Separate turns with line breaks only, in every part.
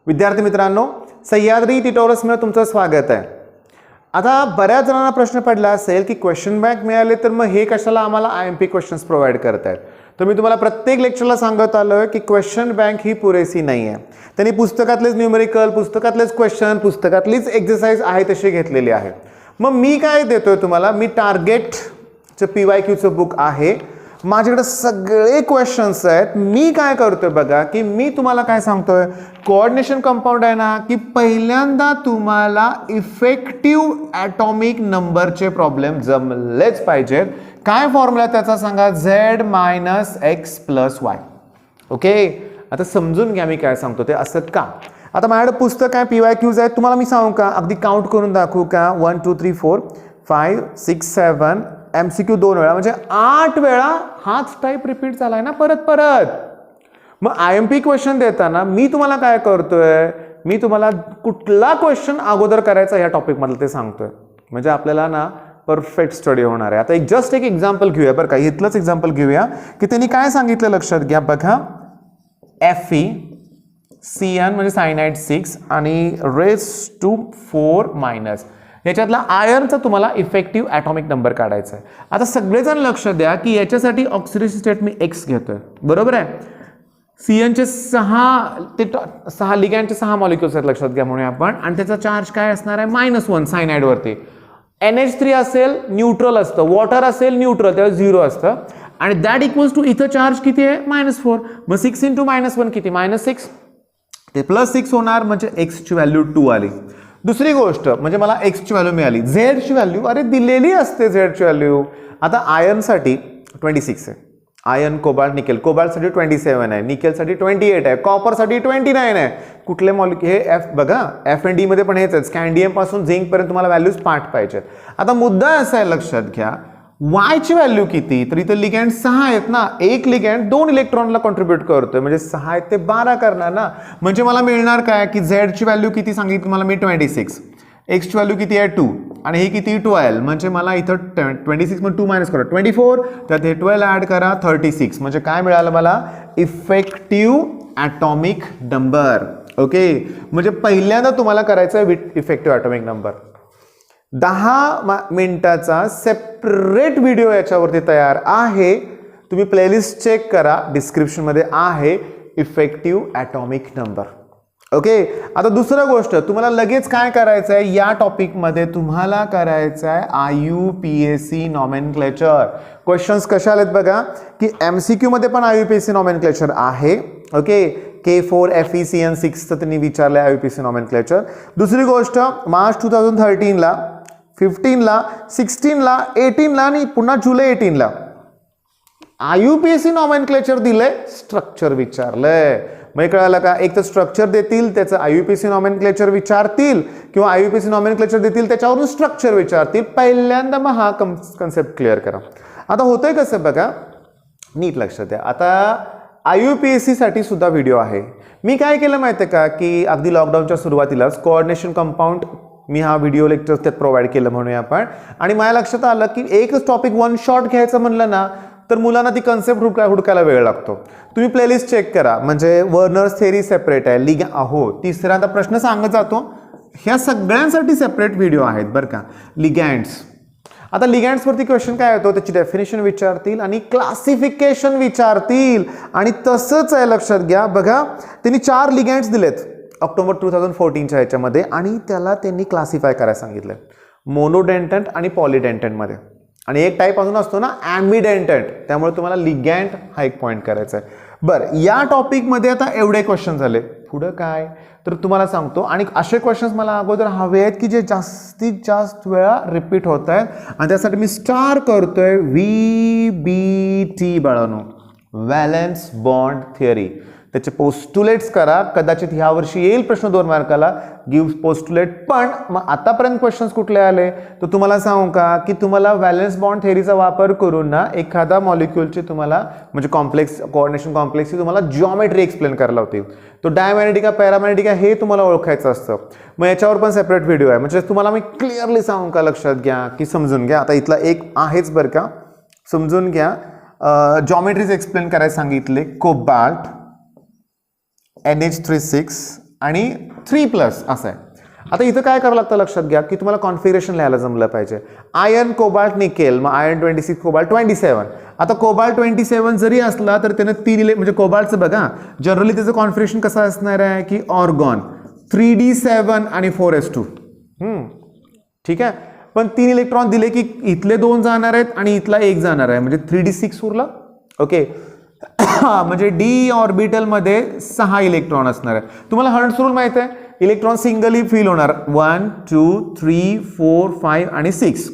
विद्यार्थी मित्रांनो, सह्याद्री ट्युटोरियल्समध्ये तुमचं स्वागत आहे. आता बऱ्याच जणांना प्रश्न पडला असेल की क्वेश्चन बँक मिळाले तर मग हे कशाला आम्हाला IMP क्वेश्चन्स प्रोव्हाइड करतायत. तर मी तुम्हाला प्रत्येक लेक्चरला सांगत आलोय की क्वेश्चन बँक ही पुरेसी नाही आहे. त्यांनी पुस्तकातलेच न्यूमेरिकल, पुस्तकातलेच क्वेश्चन, पुस्तकातलीच एक्सरसाइज आहे तशी घेतलेली आहे. मग मी काय देतोय तुम्हाला, मी टार्गेटचं PYQचं बुक आहे, माझ्याकडे सगळे क्वेश्चन्स आहेत. मी काय करतोय बघा की मी तुम्हाला काय सांगतोय, कोऑर्डिनेशन कंपाऊंड आहे ना, की पहिल्यांदा तुम्हाला इफेक्टिव्ह ॲटॉमिक नंबरचे प्रॉब्लेम जमलेच पाहिजेत. काय फॉर्म्युला त्याचा सांगा, Z - X + Y. ओके, आता समजून घ्या मी काय सांगतो ते. असं का, आता माझ्याकडे पुस्तक आहे, PYQs आहेत. तुम्हाला मी सांगू का, अगदी काउंट करून दाखवू का, 1 2 3 4 5 6 7 MCQ 2 वेळा, म्हणजे 8 वेळा हाच टाईप रिपीट झालाय ना परत परत. मग IMP क्वेश्चन देताना मी तुम्हाला काय करतोय, मी तुम्हाला कुठला क्वेश्चन अगोदर करायचा या टॉपिक मधलं ते सांगतोय, म्हणजे आपल्याला ना परफेक्ट स्टडी होणार आहे. आता जस्ट एक एक्झाम्पल घेऊया बरं का, इथलंच एक्झाम्पल घेऊया की त्यांनी काय सांगितलं लक्षात घ्या बघा. FeCN म्हणजे सायनाइड 6 आणि Ra⁴ याच्यातला आयर्नचा तुम्हाला इफेक्टिव्ह ॲटॉमिक नंबर काढायचा आहे. आता सगळेजण लक्ष द्या की याच्यासाठी ऑक्सिडेशन स्टेट मी X घेतोय, बरोबर आहे. CNचे 6 लिगँडचे 6 मॉलिक्युल्स आहेत लक्षात घ्या म्हणून आपण, आणि त्याचा चार्ज काय असणार आहे, -1 सायनाइड वरती. NH3 असेल न्यूट्रल असतं, वॉटर असेल न्यूट्रल, तेव्हा 0 असतं, आणि दॅट इक्वल्स टू इथं चार्ज किती आहे, -4. मग 6 × -1 किती, -6. ते +6 होणार, म्हणजे X ची व्हॅल्यू 2 आली. दुसरी गोष्ट म्हणजे मला X ची व्हॅल्यू मिळाली. Z ची व्हॅल्यू अरे दिलेली असते Z ची व्हॅल्यू. आता आयर्नसाठी 26 आहे, आयर्न कोबाल्ट निकेल, कोबाल्टसाठी 27 आहे, निकेलसाठी 28 आहे, कॉपरसाठी 29 आहे. कुठले मॉलिक्युल हे F बघा, F&D मध्ये पण हेच आहे, स्कँडियम पासून झिंक पर्यंत तुम्हाला व्हॅल्यूज पाठ पाहिजेत. आता मुद्दा असा आहे लक्षात घ्या, Y ची व्हॅल्यू किती, तर इथं लिगँड 6 आहेत ना, एक लिगँड 2 इलेक्ट्रॉनला कॉन्ट्रीब्यूट करतोय, म्हणजे 6 आहेत ते 12 करणार ना. म्हणजे मला मिळणार काय की Z ची व्हॅल्यू किती सांगितली मला मी 26, X ची व्हॅल्यू किती आहे 2, आणि हे किती 12, म्हणजे मला इथं 26 मध्ये 2 मायनस करा 24, त्यात हे 12 ऍड करा 36, म्हणजे काय मिळालं मला, इफेक्टिव्ह ॲटॉमिक नंबर. ओके, म्हणजे पहिल्यांदा तुम्हाला करायचं आहे इफेक्टिव्ह ॲटॉमिक नंबर. 10 मिनिटाचा सेपरेट व्हिडिओ याच्यावरती तयार आहे, तुम्ही प्लेलिस्ट चेक करा, डिस्क्रिप्शन मध्ये आहे इफेक्टिव्ह ॲटॉमिक नंबर. ओके, आता दुसरं गोष्ट तुम्हाला लगेच काय करायचं आहे, या टॉपिक मध्ये तुम्हाला करायचं आहे IUPAC नॉमेनक्लेचर. क्वेश्चन्स कशा आलेत बघा की MCQ मध्ये पण IUPAC नॉमेनक्लेचर आहे. ओके, K4 FeCN 6 त्यांनी विचारलंय IUPAC नॉमेनक्लेचर. दुसरी गोष्ट, मार्च 2013 ला, 15 ला, 16 ला, 18 ला आणि पुन्हा जुलै 18 ला IUPAC नॉमेनक्लेचर दिलंय, स्ट्रक्चर विचारलंय. मग कळालं का, एक तर स्ट्रक्चर देतील त्याचं IUPAC नॉमेनक्लेचर विचारतील, किंवा IUPAC नॉमेनक्लेचर देतील त्याच्यावरून स्ट्रक्चर विचारतील. पहिल्यांदा मग हा कन्सेप्ट क्लिअर करा. आता होतंय कसं बघा, नीट लक्षात द्या. आता IUPAC साठी सुद्धा व्हिडिओ आहे. मी काय केलं माहिती आहे का, की अगदी लॉकडाऊनच्या सुरुवातीलाच कोऑर्डिनेशन कंपाऊंड मी हा व्हिडिओ लेक्चर त्यात प्रोव्हाइड केलं म्हणूया आपण, आणि माझ्या लक्षात आलं की एकच टॉपिक वन शॉट घ्यायचं म्हणलं ना तर मुलांना ती कन्सेप्ट हुडकायला वेळ लागतो. तुम्ही प्लेलिस्ट चेक करा, म्हणजे वर्नर्स थेरी सेपरेट आहे, तिसऱ्यांदा प्रश्न सांगत जातो, ह्या सगळ्यांसाठी सेपरेट व्हिडिओ आहेत बरं का. लिगँड्स, आता लिगँड्सवरती क्वेश्चन काय येतो, त्याची डेफिनेशन विचारतील आणि क्लासिफिकेशन विचारतील. आणि तसंच आहे लक्षात घ्या बघा, त्यांनी 4 लिगँड्स दिलेत ऑक्टोबर 2014च्या ह्याच्यामध्ये, आणि त्याला त्यांनी क्लासिफाय करायला सांगितलं मोनोडेंटंट आणि पॉलिडेंटंट मध्ये, आणि एक टाईप अजून असतो ना ॲम्बिडेंटंट, त्यामुळे तुम्हाला लिगँड हा एक पॉईंट करायचा आहे. बरं, या टॉपिकमध्ये आता एवढे क्वेश्चन झाले, पुढं काय तर तुम्हाला सांगतो. आणि असे क्वेश्चन्स मला अगोदर हवे आहेत की जे जास्तीत जास्त वेळा रिपीट होत आहेत, आणि त्यासाठी मी स्टार करतोय V.B.T बाळानो, व्हॅलेन्स बॉन्ड थिअरी. त्याचे पोस्टुलेट्स करा, कदाचित ह्या वर्षी येईल प्रश्न 2 मार्काला, गिव्ह पोस्टुलेट. पण मग आतापर्यंत क्वेश्चन्स कुठले आले तर तुम्हाला सांगू का की तुम्हाला व्हॅलेन्स बॉन्ड थेअरीचा वापर करून ना एखादा मॉलिक्युलचे तुम्हाला म्हणजे कॉम्प्लेक्स कोऑर्डिनेशन कॉम्प्लेक्सची तुम्हाला जिओमेट्री एक्सप्लेन करायला होती. तो डायमॅग्नेटिक पॅरामॅग्नेटिक हे तुम्हाला ओळखायचं असतं. मग याच्यावर पण सेपरेट व्हिडिओ आहे, म्हणजे तुम्हाला मी क्लिअरली सांगू का, लक्षात घ्या की समजून घ्या. आता इथला एक आहेच बरं का, समजून घ्या. जॉमेट्रीज एक्सप्लेन करायला सांगितले, कोबाल्ट NH36 आणि 3+ असं आहे. आता इथं काय करावं लागतं लक्षात घ्या की तुम्हाला कॉन्फिगरेशन लिहायला जमलं पाहिजे. आयर्न कोबाल्ट निकेल, मग आयर्न 26 कोबाल्ट 27. आता कोबाल्ट 27 जरी असला तर त्यानं 3 म्हणजे कोबाल्टचं बघा जनरली त्याचं कॉन्फिगरेशन कसं असणार आहे की ऑर्गॉन 3d7 आणि 4s2. ठीक आहे, पण 3 इलेक्ट्रॉन दिले की इथले 2 जाणार आहेत आणि इथला 1 जाणार आहे म्हणजे 3d6 उरला. ओके म्हणजे डी ऑर्बिटल मध्ये 6 इलेक्ट्रॉन असणार आहे. तुम्हाला हर्ट्झ रूल माहित आहे, इलेक्ट्रॉन सिंगली फील होणार 1 2 3 4 5 आणि 6.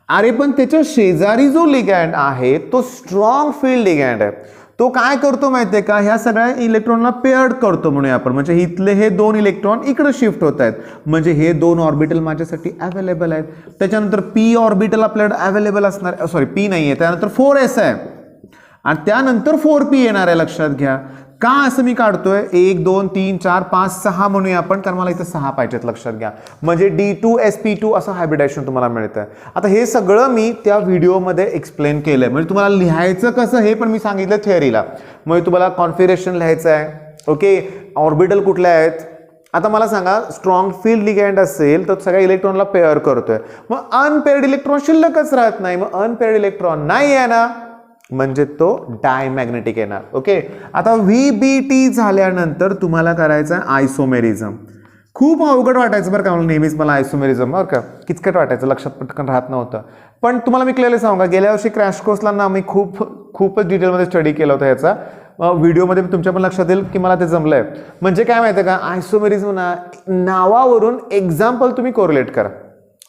अरे पण त्याच्या शेजारी जो लिगँड आहे तो स्ट्रॉंग फील्ड लिगँड आहे. तो काय करतो माहितीये का, ह्या सगळ्या इलेक्ट्रॉनला पेअर्ड करतो म्हणूया आपण. म्हणजे इथले हे 2 इलेक्ट्रॉन इकडे शिफ्ट होत आहेत म्हणजे हे 2 ऑर्बिटल माझ्यासाठी अवेलेबल आहेत. त्याच्यानंतर पी ऑर्बिटल आपल्याकडे अवेलेबल असणार, सॉरी पी नाही आहे, त्यानंतर 4s आहे आणि त्यानंतर 4p येणार आहे. लक्षात घ्या का असं मी काढतोय 1 2 3 4 5 6 म्हणूया आपण, कारण मला इथं 6 पाहिजेत. लक्षात घ्या म्हणजे D2sp2 असं हायब्रिडायझेशन तुम्हाला मिळतं. आता हे सगळं मी त्या व्हिडिओमध्ये एक्सप्लेन केलंय, म्हणजे तुम्हाला लिहायचं कसं हे पण मी सांगितलं थिअरीला. म्हणजे तुम्हाला कॉन्फिगरेशन लिहायचं आहे. ओके, ऑर्बिटल कुठल्या आहेत. आता मला सांगा स्ट्रॉंग फील्ड लिगँड असेल तर सगळ्या इलेक्ट्रॉनला पेअर करतोय, मग अनपेअर्ड इलेक्ट्रॉन शिल्लकच राहत नाही. मग अनपेअर्ड इलेक्ट्रॉन नाही आहे ना, म्हणजे तो डायमॅग्नेटिक येणार. ओके, आता V.B.T झाल्यानंतर तुम्हाला करायचं आहे आयसोमेरिझम. खूप अवघड वाटायचं बरं का मला, नेहमीच मला आयसोमेरिझम बरं का किचकट वाटायचं, लक्षात पटकन राहत नव्हतं. पण तुम्हाला मी क्लिअरली सांगू का, गेल्या वर्षी क्रॅश कोर्सला ना मी खूपच डिटेलमध्ये स्टडी केला होता याचा. व्हिडिओमध्ये तुमच्या पण लक्षात येईल की मला ते जमलंय. म्हणजे काय माहिती आहे का, आयसोमेरिझम ना नावावरून एक्झाम्पल तुम्ही कोरिलेट करा,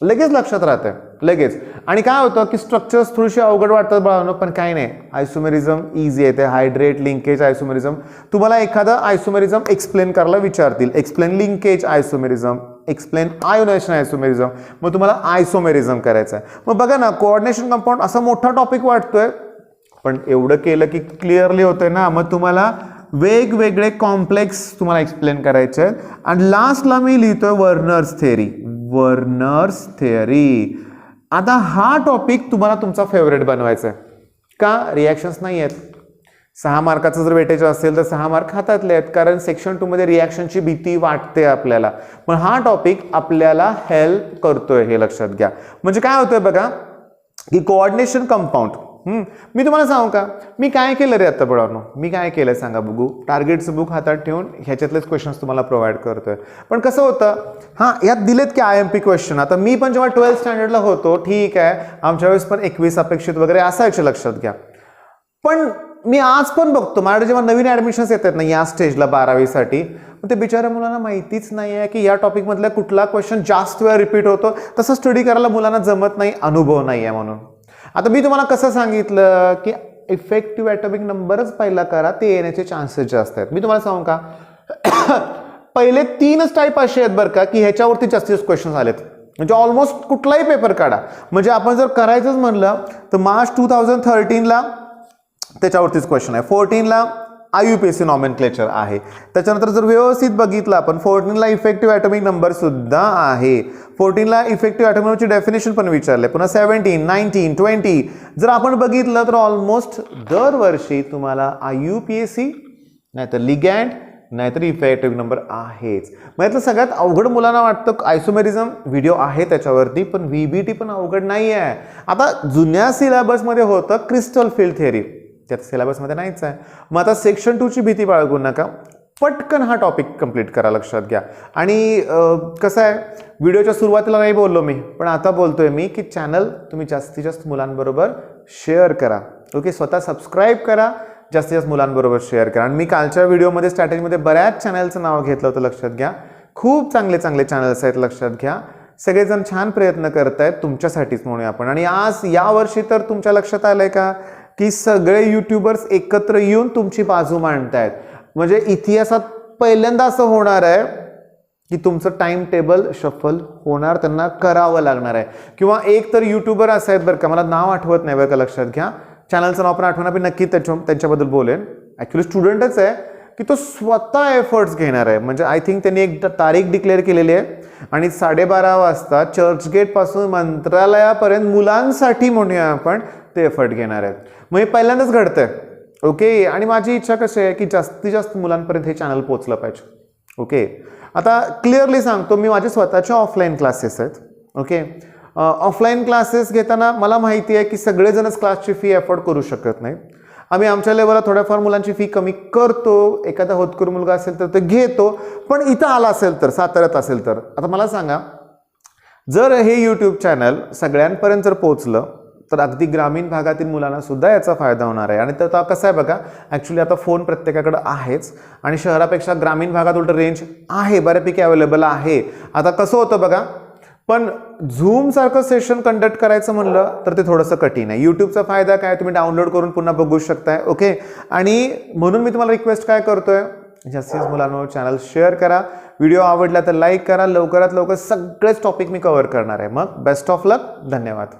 लगेच लक्षात राहतंय लगेच. आणि काय होतं की स्ट्रक्चर्स थोडीशी अवघड वाटतात बाळांनो, पण काय नाही, आयसोमेरिझम इझी आहे. ते हायड्रेट लिंकेज आयसोमेरिझम, तुम्हाला एखादं आयसोमेरिझम एक्सप्लेन करायला विचारतील, explain linkage isomerism, explain ionisation isomerism, मग तुम्हाला आयसोमेरिझम करायचं आहे. मग बघा ना, कोऑर्डिनेशन कंपाऊंड असा मोठा टॉपिक वाटतोय, पण एवढं केलं की क्लिअरली होतंय ना. मग तुम्हाला वेगवेगळे कॉम्प्लेक्स तुम्हाला एक्सप्लेन करायचे आहेत. आणि लास्टला मी लिहितोय वर्नर्स थिअरी. वर्नर्स थिअरी, आता हा टॉपिक तुम्हाला तुमचा फेवरेट बनवायचा आहे का, रिॲक्शन्स नाही आहेत. 6 मार्काचं जर वेटेज असेल तर 6 मार्क हातातले आहेत, कारण सेक्शन 2 मध्ये रिॲक्शनची भीती वाटते आपल्याला. पण हा टॉपिक आपल्याला हेल्प करतोय हे लक्षात घ्या. म्हणजे काय होतंय बघा की कोऑर्डिनेशन कंपाऊंड, मी तुम्हाला सांगू का मी काय केलं रे आता बळावनो, मी काय केलं सांगा बघू. टार्गेटचं बुक हातात ठेवून ह्याच्यातलेच क्वेश्चन्स तुम्हाला प्रोव्हाइड करतोय. पण कसं होतं, हां यात दिलेत की IMP क्वेश्चन. आता मी पण जेव्हा 12th स्टँडर्डला होतो, ठीक आहे आमच्या वेळेस पण 21 अपेक्षित वगैरे असायचे, लक्षात घ्या. पण मी आज पण बघतो माझ्याकडे जेव्हा नवीन ॲडमिशन्स येतात ना या स्टेजला 12वीसाठी, मग ते बिचाऱ्या मुलांना माहितीच नाही आहे की या टॉपिकमधला कुठला क्वेश्चन जास्त वेळा रिपीट होतो. तसं स्टडी करायला मुलांना जमत नाही, अनुभव नाही आहे म्हणून. आता मी तुम्हाला कसं सांगितलं की इफेक्टिव्ह ॲटॉमिक नंबरच पहिला करा, ते येण्याचे चान्सेस जास्त आहेत. मी तुम्हाला सांगू का पहिले 3च टाईप असे आहेत बरं का की ह्याच्यावरती जास्तीत क्वेश्चन्स आलेत. म्हणजे ऑलमोस्ट कुठलाही पेपर काढा, म्हणजे आपण जर करायचंच म्हणलं तर मार्च 2013ला त्याच्यावरतीच क्वेश्चन आहे. 14ला IUPAC नॉमेनक्लेचर आहे. त्याच्यानंतर जर व्यवस्थित बघितलं आपण 14ला इफेक्टिव्ह ॲटॉमिक नंबर सुद्धा आहे. 14ला इफेक्टिव्ह ॲटॉमिक नंबरची डेफिनेशन पण विचारले. पुन्हा 17, 19, 20 जर आपण बघितलं तर ऑलमोस्ट दरवर्षी तुम्हाला IUPAC नाहीतर लिगँड नाहीतर इफेक्टिव्ह नंबर आहेच. मग यातलं सगळ्यात अवघड मुलांना वाटतं आयसोमेरिझम, व्हिडिओ आहे त्याच्यावरती, पण V.B.T पण अवघड नाही आहे. आता जुन्या सिलेबसमध्ये होतं क्रिस्टल फील्ड थिअरी, त्यात सिलेबसमध्ये नाहीच आहे. मग आता सेक्शन 2ची भीती बाळगू नका, पटकन हा टॉपिक कंप्लीट करा, लक्षात घ्या. आणि कसं आहे, व्हिडिओच्या सुरुवातीला नाही बोललो मी, पण आता बोलतोय मी की चॅनल तुम्ही जास्तीत जास्त मुलांबरोबर शेअर करा. ओके, स्वतः सबस्क्राईब करा, जास्तीत जास्त मुलांबरोबर शेअर करा. आणि मी कालच्या व्हिडिओमध्ये स्ट्रॅटेजीमध्ये बऱ्याच चॅनलचं नाव घेतलं होतं, लक्षात घ्या. खूप चांगले चांगले चॅनल्स आहेत, लक्षात घ्या. सगळेजण छान प्रयत्न करतायत तुमच्यासाठीच म्हणूया आपण. आणि आज यावर्षी तर तुमच्या लक्षात आलंय का की सगळे यूट्यूबर्स एकत्र येऊन तुमची बाजू मांडतायत. म्हणजे इतिहासात पहिल्यांदा असं होणार आहे की तुमचं टाइम टेबल शफल होणार, त्यांना करावं लागणार आहे. किंवा एक तर यूट्यूबर असं आहेत बरं का, मला नाव आठवत नाही बरं का, लक्षात घ्या. चॅनलचं नाव पण आठवणार, मी नक्की त्यांच्याबद्दल बोलेन. ॲक्च्युली स्टुडंटच आहे की तो स्वतः एफर्ट्स घेणार आहे. म्हणजे आय थिंक त्यांनी एक तारीख डिक्लेअर केलेली आहे आणि 12:30 वाजता चर्चगेटपासून मंत्रालयापर्यंत मुलांसाठी म्हणूया आपण ते एफर्ट घेणार आहेत. मग हे पहिल्यांदाच घडतंय. ओके, आणि माझी इच्छा कशी आहे की जास्तीत जास्त मुलांपर्यंत हे चॅनल पोहोचलं पाहिजे. ओके, आता क्लिअरली सांगतो, मी माझे स्वतःचे ऑफलाईन क्लासेस आहेत. ओके, ऑफलाईन क्लासेस घेताना मला माहिती आहे की सगळेजणच क्लासची फी अफोर्ड करू शकत नाही. आम्ही आमच्या लेवलला थोड्याफार मुलांची फी कमी करतो, एखादा होतकरू मुलगा असेल तर ते घेतो, पण इथं आला असेल तर, साताऱ्यात असेल तर. आता मला सांगा, जर हे यूट्यूब चॅनल सगळ्यांपर्यंत जर पोहोचलं तर अगदी ग्रामीण भागातील मुलांना सुद्धा याचा फायदा होणार आहे. आणि तर कसं आहे बघा, ॲक्च्युली आता फोन प्रत्येकाकडे आहेच आणि शहरापेक्षा ग्रामीण भागात उलट रेंज आहे, बऱ्यापैकी अवेलेबल आहे. आता कसं होतं बघा, पण झूम सारखं सेशन कंडक्ट करायचं म्हणलं तर ते थोडंसं कठीण आहे. यूट्यूबचा फायदा काय, तुम्ही डाउनलोड करून पुन्हा बघू शकताय. ओके, आणि म्हणून मी तुम्हाला रिक्वेस्ट काय करतोय, जास्तीत मुलांनो चॅनल शेअर करा, व्हिडिओ आवडला तर लाईक करा. लवकरात लवकर सगळेच टॉपिक मी कव्हर करणार आहे. मग बेस्ट ऑफ लक, धन्यवाद.